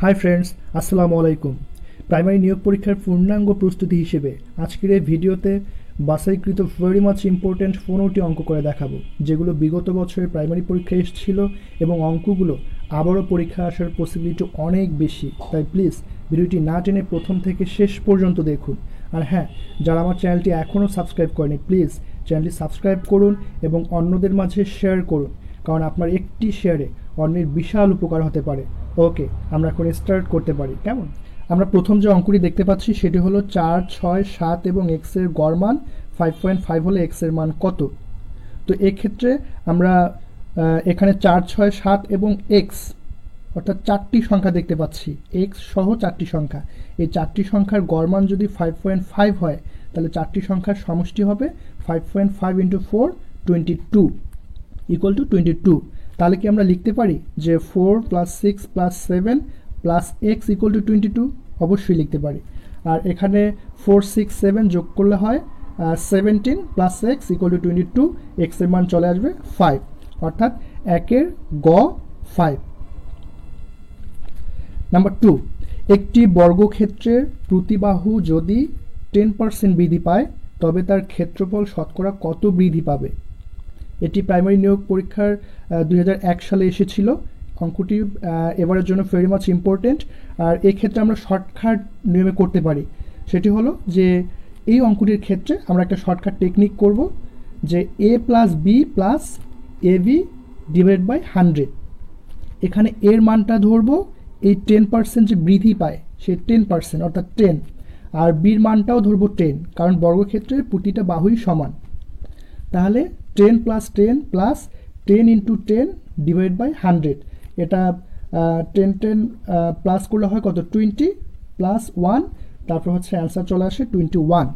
Hi friends, আসসালামু আলাইকুম। Primary নিয়োগ পরীক্ষার পূর্ণাঙ্গ প্রস্তুতি হিসেবে আজকের এই ভিডিওতে বাছাইকৃত ভেরি মাচ ইম্পর্ট্যান্ট 15টি অঙ্ক করে দেখাবো, যেগুলো বিগত বছরের প্রাইমারি পরীক্ষায় এসেছিল এবং অঙ্কগুলো আবারও পরীক্ষা আসার পসিবিলিটি অনেক বেশি। তাই প্লিজ ভিডিওটি না টেনে প্রথম থেকে শেষ পর্যন্ত দেখুন। আর হ্যাঁ, যারা আমার চ্যানেলটি এখনও সাবস্ক্রাইব করেনি, প্লিজ চ্যানেলটি সাবস্ক্রাইব করুন এবং অন্যদের মাঝে শেয়ার করুন, কারণ আপনার একটি শেয়ারে অন্যের বিশাল উপকার হতে পারে। ওকে, আমরা এখন স্টার্ট করতে পারি। কেমন? আমরা প্রথম যে অঙ্কটি দেখতে পাচ্ছি সেটি হলো 4, 6, 7 এবং এক্সের গড় মান 5.5 হলে এক্সের মান কত। তো এক্ষেত্রে আমরা এখানে 4, 6, 7 এবং এক্স অর্থাৎ চারটি সংখ্যা দেখতে পাচ্ছি, এক্স সহ চারটি সংখ্যা। এই চারটি সংখ্যার গড় মান যদি 5.5 হয়, তাহলে চারটি সংখ্যার সমষ্টি হবে 5.5 × 4 22 ইকুয়াল টু 22। তাহলে কি আমরা লিখতে পারি যে 4 + 6 + 7 + x ইকুয়াল টু 22? অবশ্যই লিখতে পারি। আর এখানে 4, 6, 7 যোগ করলে হয় 17 + x ইকুয়াল টু 22। এক্সের মান চলে আসবে 5, অর্থাৎ একের গ 5। নাম্বার 2, একটি বর্গক্ষেত্রের প্রতিবাহু যদি 10% বৃদ্ধি পায়, তবে তার ক্ষেত্রফল শতকরা কত বৃদ্ধি পাবে? এটি প্রাইমারি নিয়োগ পরীক্ষার 2001 সালে এসেছিল। অঙ্কটি এবারের জন্য ভেরি মাচ ইম্পর্টেন্ট। আর এক্ষেত্রে আমরা শর্টকাট নিয়মে করতে পারি। সেটি হলো যে এই অঙ্কটির ক্ষেত্রে আমরা একটা শর্টকাট টেকনিক করব, যে a + b + ab / 100। এখানে এর মানটা ধরবো এই 10% যে বৃদ্ধি পায় সেই 10%, অর্থাৎ 10। আর বির মানটাও ধরবো 10, কারণ বর্গক্ষেত্রের প্রতিটা বাহুই সমান। তাহলে 10 + 10 + 10 × 10 / 100। এটা 10 প্লাস করলে হয় কত? 20 + 1, তারপর হচ্ছে অ্যান্সার চলে আসে 21,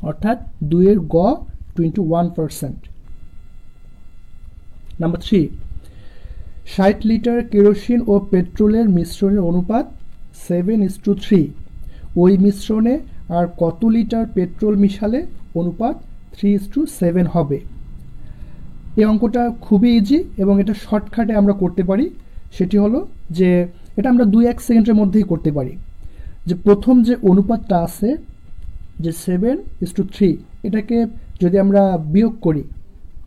অর্থাৎ 2 এর গ 21%। নাম্বার 3, 60 লিটার কেরোসিন ও পেট্রোলের মিশ্রণের অনুপাত 7:3। ওই মিশ্রণে আর কত লিটার পেট্রোল মিশালে অনুপাত 3:7 হবে? এই অঙ্কটা খুবই ইজি এবং এটা শর্টকাটে আমরা করতে পারি। সেটি হলো যে এটা আমরা 2-1 সেকেন্ডের মধ্যেই করতে পারি। যে প্রথম যে অনুপাতটা আছে, যে 7:3, এটাকে যদি আমরা বিয়োগ করি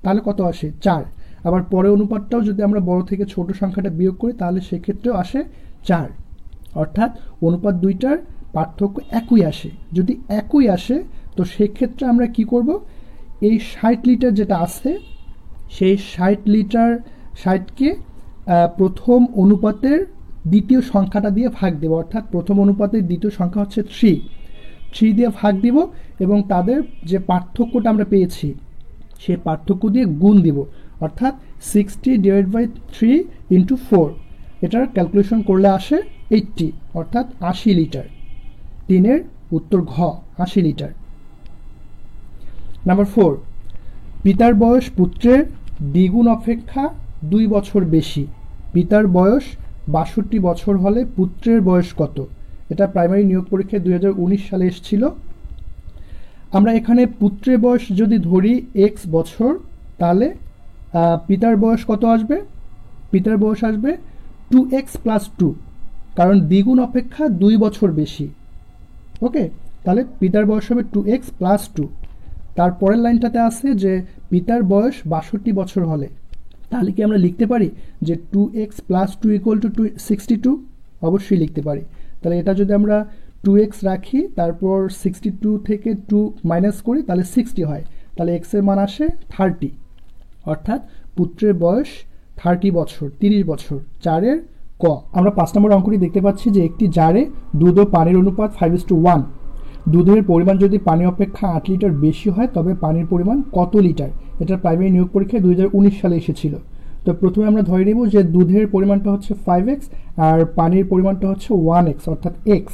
তাহলে কত আসে? 4। আবার পরের অনুপাতটাও যদি আমরা বড় থেকে ছোট সংখ্যাটা বিয়োগ করি তাহলে সেক্ষেত্রেও আসে 4, অর্থাৎ অনুপাত দুইটার পার্থক্য একই আসে। যদি একই আসে তো সেক্ষেত্রে আমরা কি করব? এই 60 লিটার যেটা আছে সেই 60কে প্রথম অনুপাতের দ্বিতীয় সংখ্যাটা দিয়ে ভাগ দেব, অর্থাৎ প্রথম অনুপাতের দ্বিতীয় সংখ্যা হচ্ছে 3 দিয়ে ভাগ দিব এবং তাদের যে পার্থক্যটা আমরা পেয়েছি সেই পার্থক্য দিয়ে গুণ দিব, অর্থাৎ 60 / 3 × 4। এটার ক্যালকুলেশন করলে আসে 80, অর্থাৎ 80 লিটার। 3-এর উত্তর ঘ, 80 লিটার। নাম্বার 4, পিতার বয়স পুত্রের দ্বিগুণ অপেক্ষা 2 বছর বেশি। পিতার বয়স 62 বছর হলে পুত্রের বয়স কত? এটা প্রাইমারি নিয়োগ পরীক্ষায় 2019 সালে এসেছিল। আমরা এখানে পুত্রের বয়স যদি ধরি x বছর, তাহলে পিতার বয়স কত আসবে? পিতার বয়স আসবে 2x + 2, কারণ দ্বিগুণ অপেক্ষা 2 বছর বেশি। ওকে, তাহলে পিতার বয়স হবে 2x + 2। তারপরের লাইনটাতে আছে যে পিতার বয়স 62 বছর হলে, তাহলে কি আমরা লিখতে পারি যে 2x + 2 = 62? অবশ্যই লিখতে পারি। তাহলে এটা যদি আমরা 2x রাখি, তারপর 62 থেকে 2 মাইনাস করি, তাহলে 60 হয়। তাহলে x এর মান আসে 30, অর্থাৎ পুত্রের বয়স 30 বছর, 30 বছর। 4-এর ক। আমরা 5 নম্বর অঙ্কটি দেখতে পাচ্ছি যে একটি জারে দুধ ও পানির অনুপাত 5:1। দুধের পরিমাণ যদি পানি অপেক্ষা 8 লিটার বেশি হয়, তবে পানির পরিমাণ কত লিটার? এটা প্রাইমারি নিয়োগ পরীক্ষায় 2019 সালে এসেছিল। তো প্রথমে আমরা ধরে নেব যে দুধের পরিমাণটা হচ্ছে 5x আর পানির পরিমাণটা হচ্ছে 1x, অর্থাৎ x।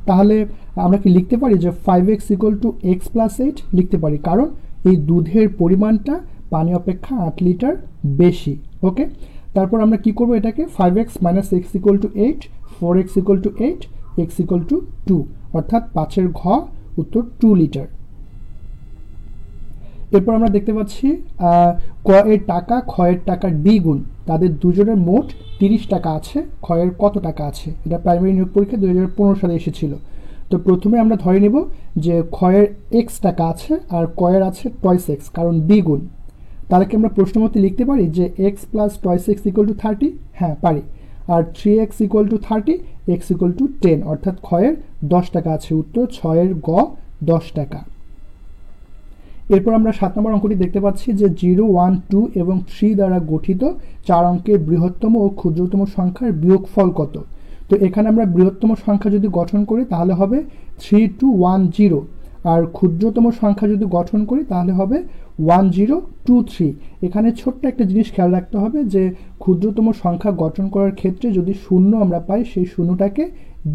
তাহলে আমরা কি লিখতে পারি যে 5x = x + 8? লিখতে পারি, কারণ এই দুধের পরিমাণটা পানি অপেক্ষা 8 লিটার বেশি। ওকে, তারপর আমরা কি করব? এটাকে 5x - x = 8, 4x = 8, x = 2, অর্থাৎ 5-এর ঘ, উত্তর 2 লিটার। এরপর আমরা দেখতে পাচ্ছি ক এর টাকা খ এর টাকার দ্বিগুণ, তাদের দুজনের মোট 30 টাকা আছে, খ এর কত টাকা আছে? এটা প্রাইমারি নিয়োগ পরীক্ষা 2015 সালে এসেছিল। তো প্রথমে আমরা ধরে নেব যে খ এর এক্স টাকা আছে আর ক এর আছে টয়েস এক্স, কারণ দ্বিগুণ। তাহলে কি আমরা প্রশ্ন মতে লিখতে পারি যে x plus toys x equal to 30? হ্যাঁ পারি। আর 3x equal to 30, x equal to 10, অর্থাৎ খ এর 10 টাকা আছে। উত্তর 6 এর গ 10 টাকা। এরপর আমরা 7 নম্বর অঙ্কটি দেখতে পাচ্ছি যে 0, 1, 2 এবং 3 দ্বারা গঠিত 4 অঙ্কের বৃহত্তম ও ক্ষুদ্রতম সংখ্যার বিয়োগফল কত? তো এখানে আমরা বৃহত্তম সংখ্যা যদি গঠন করি তাহলে হবে 3210, আর ক্ষুদ্রতম সংখ্যা যদি গঠন করি তাহলে হবে 1023। এখানে ছোট্ট একটা জিনিস খেয়াল রাখতে হবে যে ক্ষুদ্রতম সংখ্যা গঠন করার ক্ষেত্রে যদি শূন্য আমরা পাই, সেই শূন্যটাকে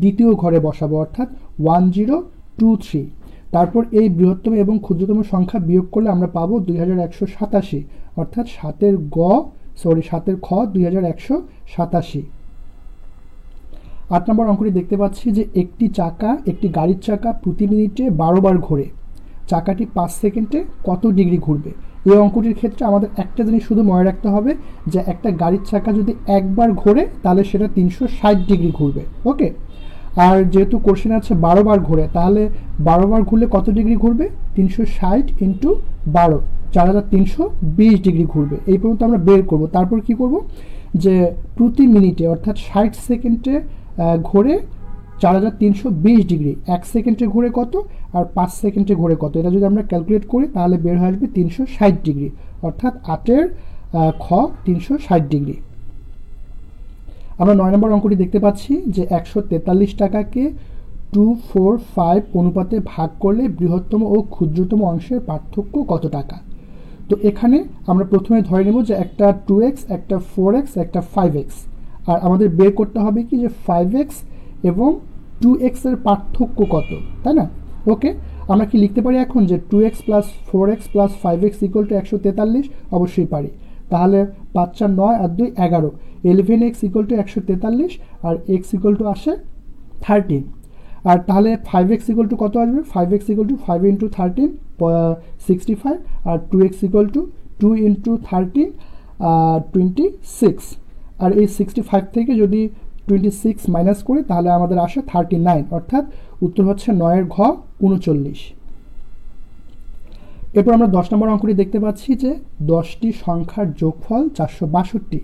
দ্বিতীয় ঘরে বসাবো, অর্থাৎ 1023। তারপর এই বৃহত্তম এবং ক্ষুদ্রতম সংখ্যা বিয়োগ করলে আমরা পাবো 2187, অর্থাৎ 7 খ 2187। 8 নম্বর অঙ্কটি দেখতে পাচ্ছি যে একটি গাড়ির চাকা প্রতি মিনিটে 12 বার ঘোরে, চাকাটি 5 সেকেন্ডে কত ডিগ্রি ঘুরবে? এই অঙ্কটির ক্ষেত্রে আমাদের একটা জিনিস শুধু মনে রাখতে হবে যে একটা গাড়ির চাকা যদি একবার ঘোরে তাহলে সেটা 360 ডিগ্রি ঘুরবে। ওকে, আর যেহেতু কোশ্চেন আছে 12 বার ঘুরে, তাহলে 12 বার ঘুরলে কত ডিগ্রি ঘুরবে? 360 ইন্টু 12, 4320 ডিগ্রি ঘুরবে। এই পর্যন্ত আমরা বের করব। তারপর কি করব যে প্রতি মিনিটে অর্থাৎ 60 সেকেন্ডে ঘোরে 4320 ডিগ্রি, 1 সেকেন্ডে ঘুরে কত আর 5 সেকেন্ডে ঘুরে কত, এটা যদি আমরা ক্যালকুলেট করি তাহলে বের হয়ে আসবে 360 ডিগ্রি, অর্থাৎ 8 খ 360 ডিগ্রি। আমরা 9 নম্বর অঙ্কটি দেখতে পাচ্ছি যে 143 টাকাকে 245 অনুপাতে ভাগ করলে বৃহত্তম ও ক্ষুদ্রতম অংশের পার্থক্য কত টাকা? তো এখানে আমরা প্রথমে ধরে নেব যে একটা 2x, একটা 4x, একটা 5x, আর আমাদের বের করতে হবে কি যে 5x এবং 2x এর পার্থক্য কত, তাই না? ওকে, আমরা কি লিখতে পারি এখন যে 2x plus 4x plus 5x equal to 143? অবশ্যই পারি। তাহলে 5 4 9 আর 2 11, 11x ইকুয়াল টু 143, আর x ইকুয়াল টু আসে 13। আর তাহলে 5x ইকুয়াল টু কত আসবে? 5x ইকুয়াল টু 5 ইন্টু 13 65, আর 2x ইকুয়াল টু 2 ইন্টু 13 26, আর এই 65 থেকে যদি 26 মাইনাস করি তাহলে আমাদের আসে 39, অর্থাৎ উত্তর হচ্ছে 9 এর ঘ 39। এরপর আমরা 10 নম্বর অঙ্কটি দেখতে পাচ্ছি যে 10টি সংখ্যার যোগফল 462,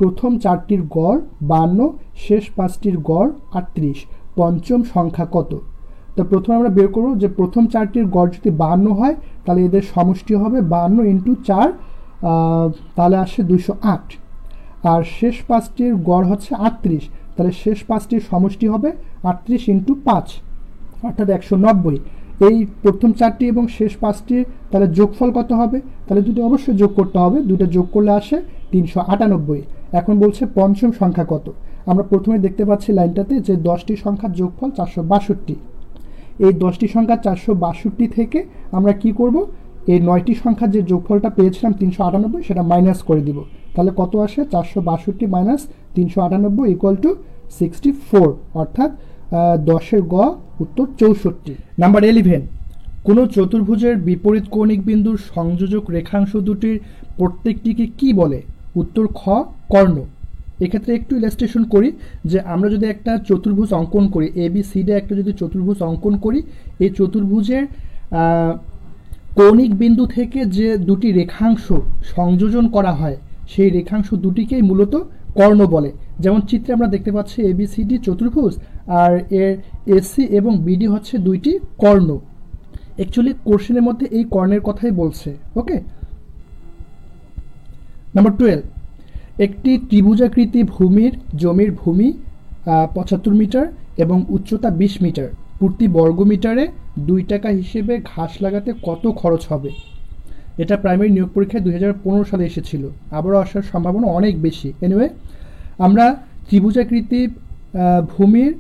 প্রথম 4টির গড় 52, শেষ 5টির গড় 38, পঞ্চম সংখ্যা কত? তো প্রথমে আমরা বের করব যে প্রথম 4টির গড় যদি 52 হয় তাহলে এদের সমষ্টি হবে 52 ইন্টু 4, তাহলে আসে 208, আর শেষ 5টির গড় হচ্ছে 38, তাহলে শেষ 5টির সমষ্টি হবে 38 ইন্টু 5, অর্থাৎ 190। এই প্রথম 4টি এবং শেষ 5টির তাহলে যোগফল কত হবে? তাহলে দুটো অবশ্যই যোগ করতে হবে, দুটো যোগ করলে আসে 398। এখন বলছে পঞ্চম সংখ্যা কত? আমরা প্রথমে দেখতে পাচ্ছি লাইনটাতে যে 10টি সংখ্যার যোগফল 462। এই 10টি সংখ্যা 462 থেকে আমরা কি করব? এই 9টি সংখ্যার যে যোগফলটা পেয়েছিলাম 398, সেটা মাইনাস করে দিব। তাহলে কত আসে? 462 মাইনাস 398 ইকুয়াল টু 64, অর্থাৎ 10 এর গ উত্তর 64। নাম্বার 11, কোনো চতুর্ভুজের বিপরীত কৌণিক বিন্দুর সংযোজক রেখাংশ দুটির প্রত্যেকটিকে কি বলে? উত্তর খ কর্ণ। এক্ষেত্রে একটু ইলাস্ট্রেশন করি যে আমরা যদি একটা চতুর্ভুজ অঙ্কন করি, ABCD একটা যদি চতুর্ভুজ অঙ্কন করি, এই চতুর্ভুজের কৌণিক বিন্দু থেকে যে দুটি রেখাংশ সংযোজন করা হয় সেই রেখাংশ দুটিকেই মূলত কর্ণ বলে। যেমন চিত্রে আমরা দেখতে পাচ্ছি ABCD চতুর্ভুজ, আর এর AC এবং BD হচ্ছে দুইটি কর্ণ। অ্যাকচুয়ালি কোশ্চেনের মধ্যে এই কর্ণের কথাই বলছে। ওকে, নাম্বার 12, একটি ত্রিভুজাকৃতি জমির ভূমি 75 মিটার এবং উচ্চতা 20 মিটার, প্রতি বর্গমিটারে 2 টাকা হিসেবে ঘাস লাগাতে কত খরচ হবে? এটা প্রাইমারি নিয়োগ পরীক্ষায় 2015 সালে এসেছিল, আবারও আসার সম্ভাবনা অনেক বেশি। এনিওয়ে, আমরা ত্রিভুজাকৃতি ভূমির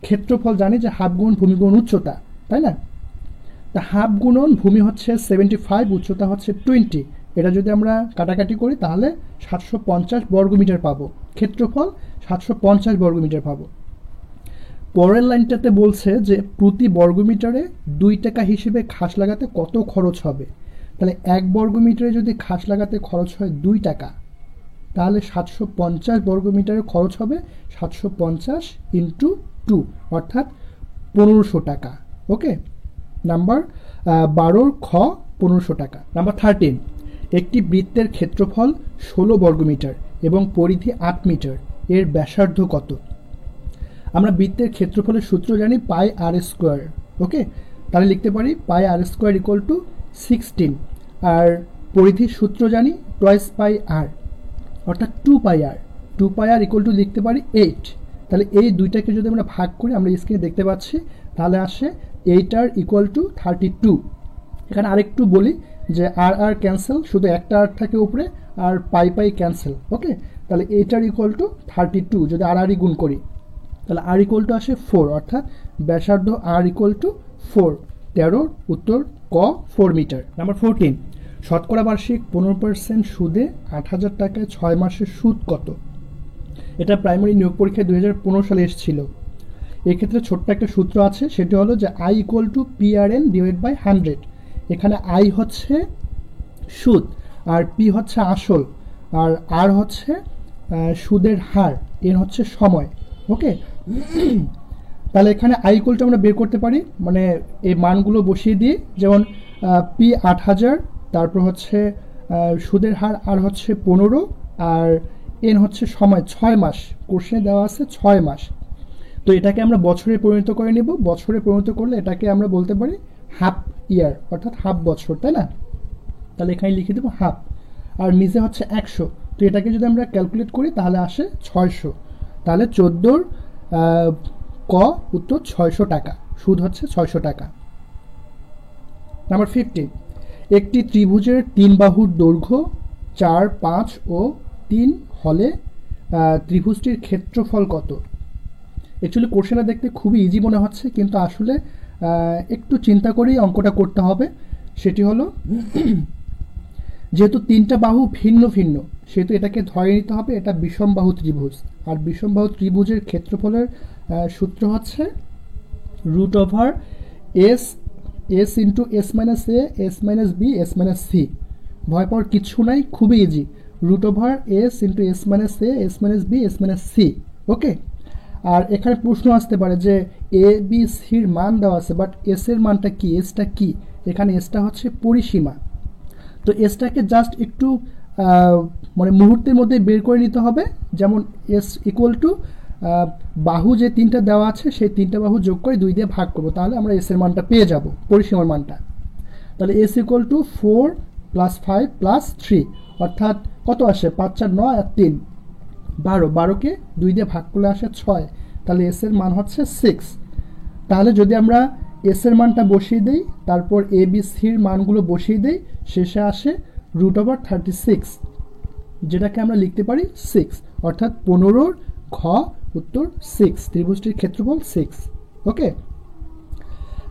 ক্ষেত্রফল জানি যে হাফ গুণ ভূমি গুণ উচ্চতা, তাই না? তা হাফ গুণন ভূমি হচ্ছে 75, উচ্চতা হচ্ছে 20, এটা যদি আমরা কাটাকাটি করি তাহলে 750 বর্গমিটার পাবো, ক্ষেত্রফল 750 বর্গমিটার পাবো। পরের লাইনটাতে বলছে যে প্রতি বর্গমিটারে 2 টাকা হিসেবে ঘাস লাগাতে কত খরচ হবে? তাহলে 1 বর্গমিটারে যদি খাস লাগাতে খরচ হয় 2 টাকা, তাহলে 750 বর্গমিটারে খরচ হবে 750 ইন্টু 2 অর্থাৎ 1500 টাকা। ওকে, নাম্বার 12 খ 1500 টাকা। নাম্বার 13, একটি বৃত্তের ক্ষেত্রফল 16 বর্গমিটার এবং পরিধি 8 মিটার, এর ব্যাসার্ধ কত? আমরা বৃত্তের ক্ষেত্রফলের সূত্র জানি পাই আর স্কোয়ার। ওকে, তাহলে লিখতে পারি পাই আর স্কোয়ার ইকুয়াল টু 16, আর পরিধির সূত্র জানি টয়েস পাই আর অর্থাৎ 2 পাই আর। 2 পাই আর ইকুয়াল টু লিখতে পারি 8। তাহলে এই দুইটাকে যদি আমরা ভাগ করি, আমরা স্ক্রিনে দেখতে পাচ্ছি, তাহলে আসে 8 আর ইকুয়াল টু 32। এখানে আরেকটু বলি যে আর আর ক্যান্সেল, শুধু একটা আর থাকে উপরে, আর পাই পাই ক্যান্সেল। ওকে, তাহলে 8 আর ইকুয়াল টু 32 যদি আর আর গুণ করি, তাহলে আর ইকুয়াল টু আসে 4, অর্থাৎ ব্যাসার্ধ আর ইকুয়াল টু 4। 13 উত্তর ক 4 মিটার। নাম্বার 14, শতকরা বার্ষিক 15% সুদে 8,000 টাকায় 6 মাসের সুদ কত? এটা প্রাইমারি নিয়োগ পরীক্ষায় 2015 সালে এসেছিল। এক্ষেত্রে ছোট্ট একটা সূত্র আছে, সেটি হলো যে I equal to PRN divide by 100। এখানে আই হচ্ছে সুদ, আর পি হচ্ছে আসল, আর আর হচ্ছে সুদের হার, এর হচ্ছে সময়। ওকে, তাহলে এখানে আই ইকুয়াল টু আমরা বের করতে পারি, মানে এই মানগুলো বসিয়ে দিয়ে, যেমন পি 8,000, তারপর হচ্ছে সুদের হার আর হচ্ছে 15, আর এন হচ্ছে সময় 6 মাস। কোশ্চেনে দেওয়া আছে 6 মাস, তো এটাকে আমরা বছরে পরিণত করে নেব। বছরে পরিণত করলে এটাকে আমরা বলতে পারি হাফ ইয়ার, অর্থাৎ হাফ বছর, তাই না? তাহলে এখানে লিখে দেবো হাফ, আর নিচে হচ্ছে 100। তো এটাকে যদি আমরা ক্যালকুলেট করি তাহলে আসে 600। তাহলে 14 ক উত্তর 600 টাকা, সুদ হচ্ছে 600 টাকা। নাম্বার 15, একটি ত্রিভুজের 3 বাহুর দৈর্ঘ্য 4, 5 ও 3 হলে ত্রিভুজটির ক্ষেত্রফল কত? অ্যাকচুয়ালি কোশ্চেনটা দেখতে খুবই ইজি মনে হচ্ছে, কিন্তু আসলে একটু চিন্তা করেই অঙ্কটা করতে হবে। সেটি হলো যেহেতু 3টা বাহু ভিন্ন ভিন্ন, সেহেতু এটাকে ধরে নিতে হবে এটা বিষমবাহু ত্রিভুজ। আর বিষমবাহু ত্রিভুজের ক্ষেত্রফলের সূত্র হচ্ছে root over S into S minus A, S minus B, S minus C. ভয় পাওয়ার কিছু নাই, খুবই easy. Root over S into S minus A, S minus B, S minus C. Okay, আর এখানে প্রশ্ন আসতে পারে যে এ বি সির মান দেওয়া আছে, বাট এস এর মানটা কি, এসটা কি? এখানে এসটা হচ্ছে পরিসীমা। তো এসটাকে জাস্ট একটু মানে মুহূর্তের মধ্যে বের করে নিতে হবে। যেমন এস ইকুয়াল টু বাহু যে 3টা দেওয়া আছে, সেই 3টা বাহু যোগ করে 2 দিয়ে ভাগ করবো, তাহলে আমরা এস এর মানটা পেয়ে যাব, পরিসীমার মানটা। তাহলে এস ইকুয়াল টু 4 + 5 + 3, অর্থাৎ কত আসে? 5 4 9 আর 3 12। 12কে 2 দিয়ে ভাগ করলে আসে 6, তাহলে এস এর মান হচ্ছে 6। তাহলে যদি আমরা এস এর মানটা বসিয়ে দেই, তারপর এ বি সির মানগুলো বসিয়ে দেই, শেষে আসে রুট ওভার 36, যেটাকে আমরা লিখতে পারি 6, অর্থাৎ 15 ঘ উত্তর 6, ত্রিভুজটির ক্ষেত্রফল 6। ওকে,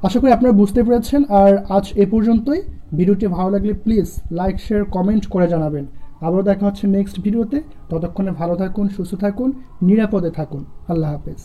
আশা করি আপনারা বুঝতে পেরেছেন। আর আজ এ পর্যন্তই। ভিডিওটি ভালো লাগলে প্লিজ লাইক, শেয়ার, কমেন্ট করে জানাবেন। আবারও দেখা হচ্ছে নেক্সট ভিডিওতে। ততক্ষণে ভালো থাকুন, সুস্থ থাকুন, নিরাপদে থাকুন। আল্লাহ হাফেজ।